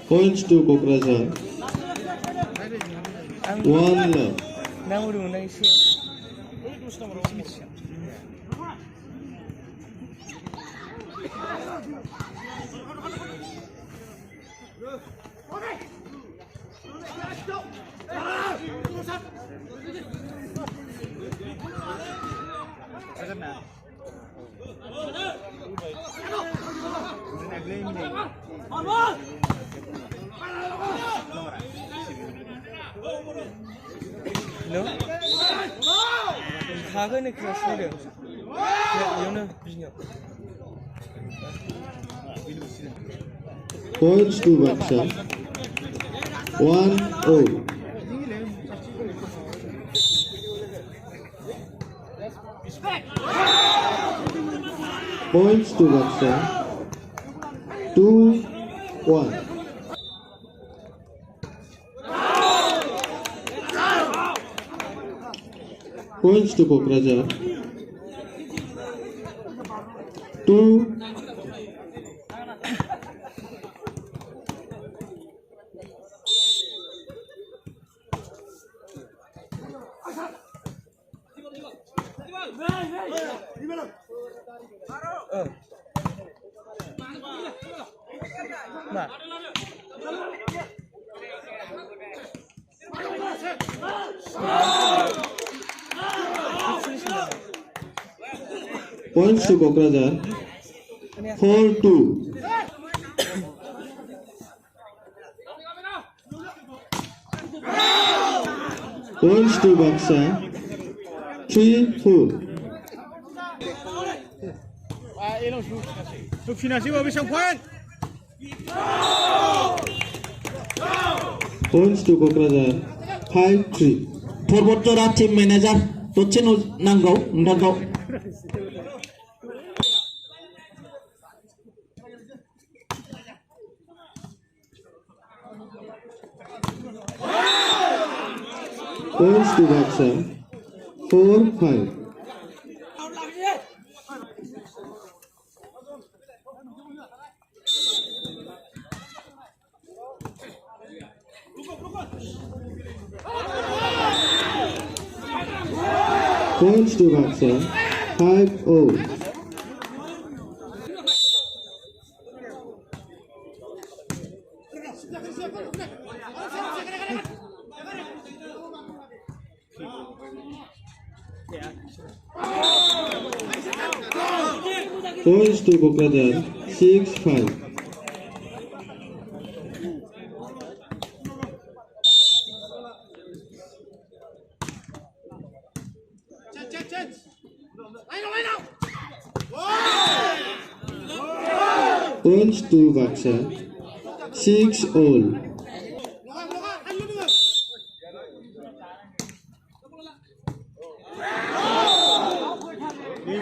Points to Kokrajhar. 1 love. No? Hagen kelas sudah. Yana binya. Points to Baksha. 1-0. Points to Baksha. 2-1. Points to Kokrajhar. 2. Points to Kokrajhar. 4-2. Points to Baksha. 3-4. Points to Kokrajhar. 5-3. Forward team manager Tochino Nango Nango. Points to Baksha. 4-5. Points to Baksha. 5-0. Points to Kokrajhar. 6-5. Points to Baksha. 6-all.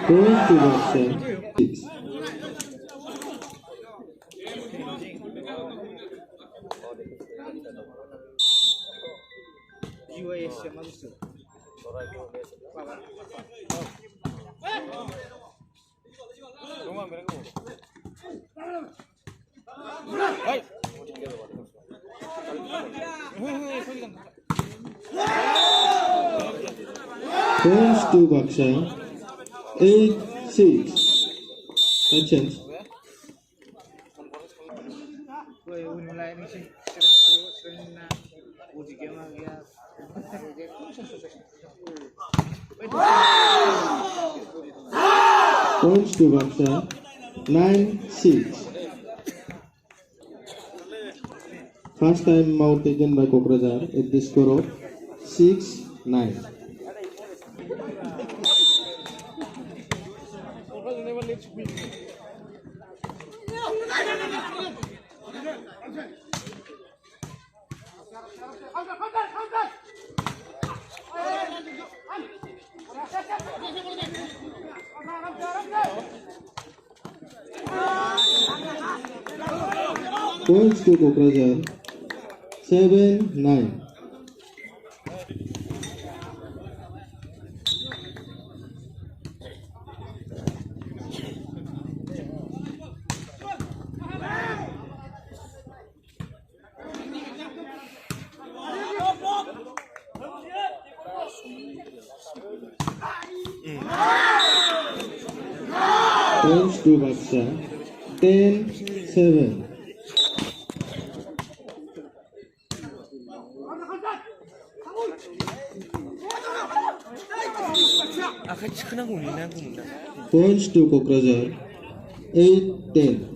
Points to Baksha. 6. Points to Baksha. 8-6. Chance. Points to Baksha. 9-6. First time out taken by Kokrajhar at the score of 6-9. Points to Kokrajhar. 7-9. Points to Baksha. 10-7. 아까 치크나고 있나 보다. Points to Kokrajhar. 8-10.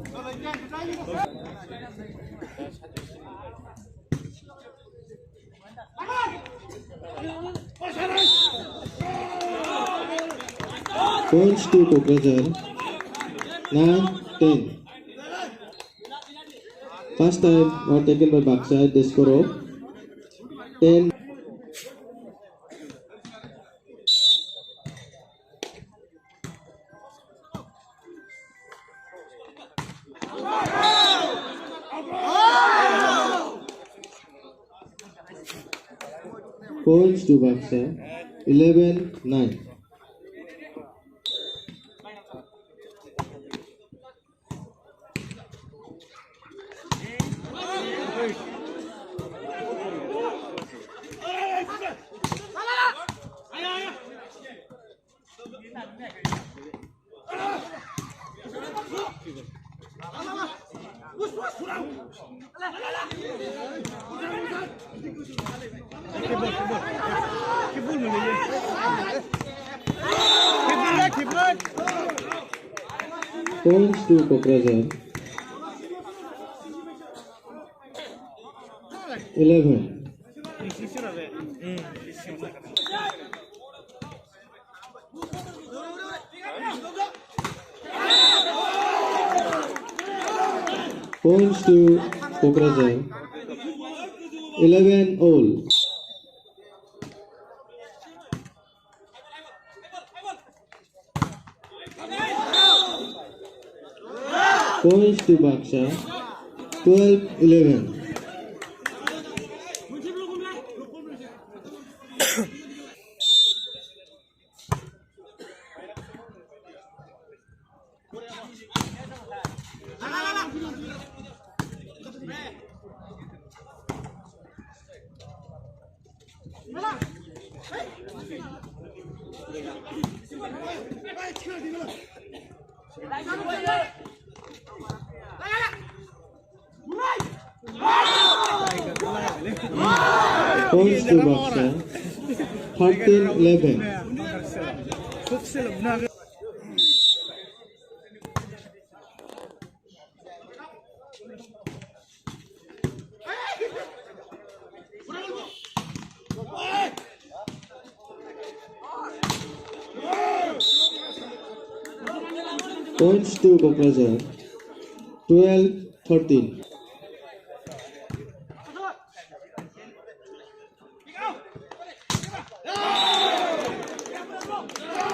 Points to Kokrajhar. 9-10. First time was taken by Baksha at the score of 10. Points to Baksha. 11-9. Points to Kokrajhar. 11. Points to Kokrajhar. 11 all. Points to Baksha. 12-11. Points to Baksha. 13-11. Points to Kokrajhar. 12-13.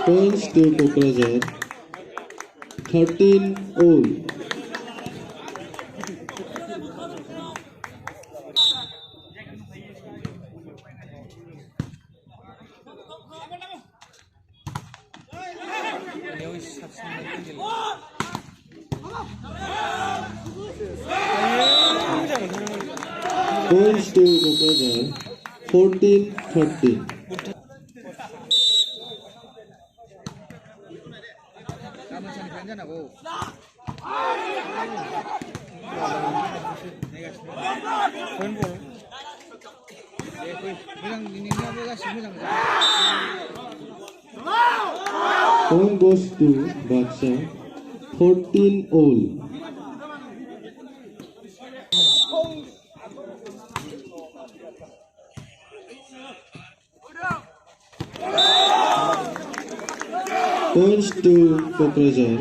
Points to Kokrajhar. 13 all. 여기 삽습니다. Points to Kokrajhar. 14-13. Point goes to Baksha. 14 all. Points to Kokrajhar.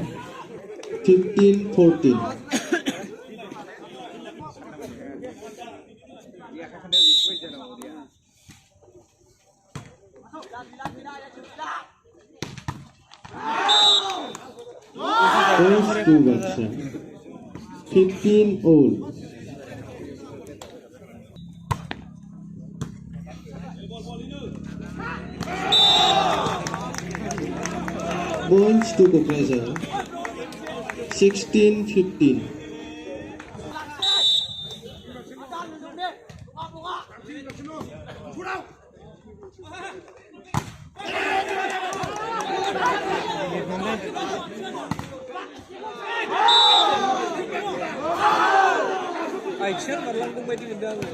15-14. Points to Baksha. 15 all. points to Kokrajhar. 16-15. Aisyah melangkung bayi di dalam.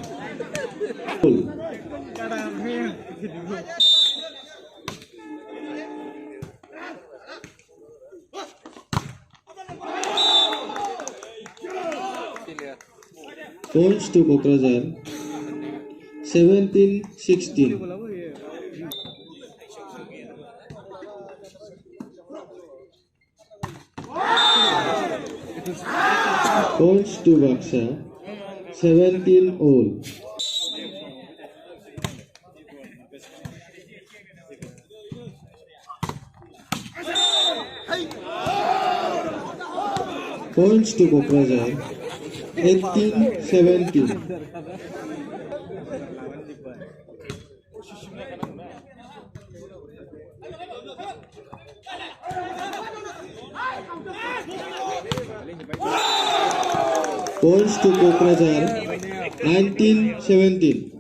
Points to Kokrajhar. 17-16. Points to Baksha. 17-all. Points to Kokrajhar. 18-17. Points to Kokrajhar. 19-17.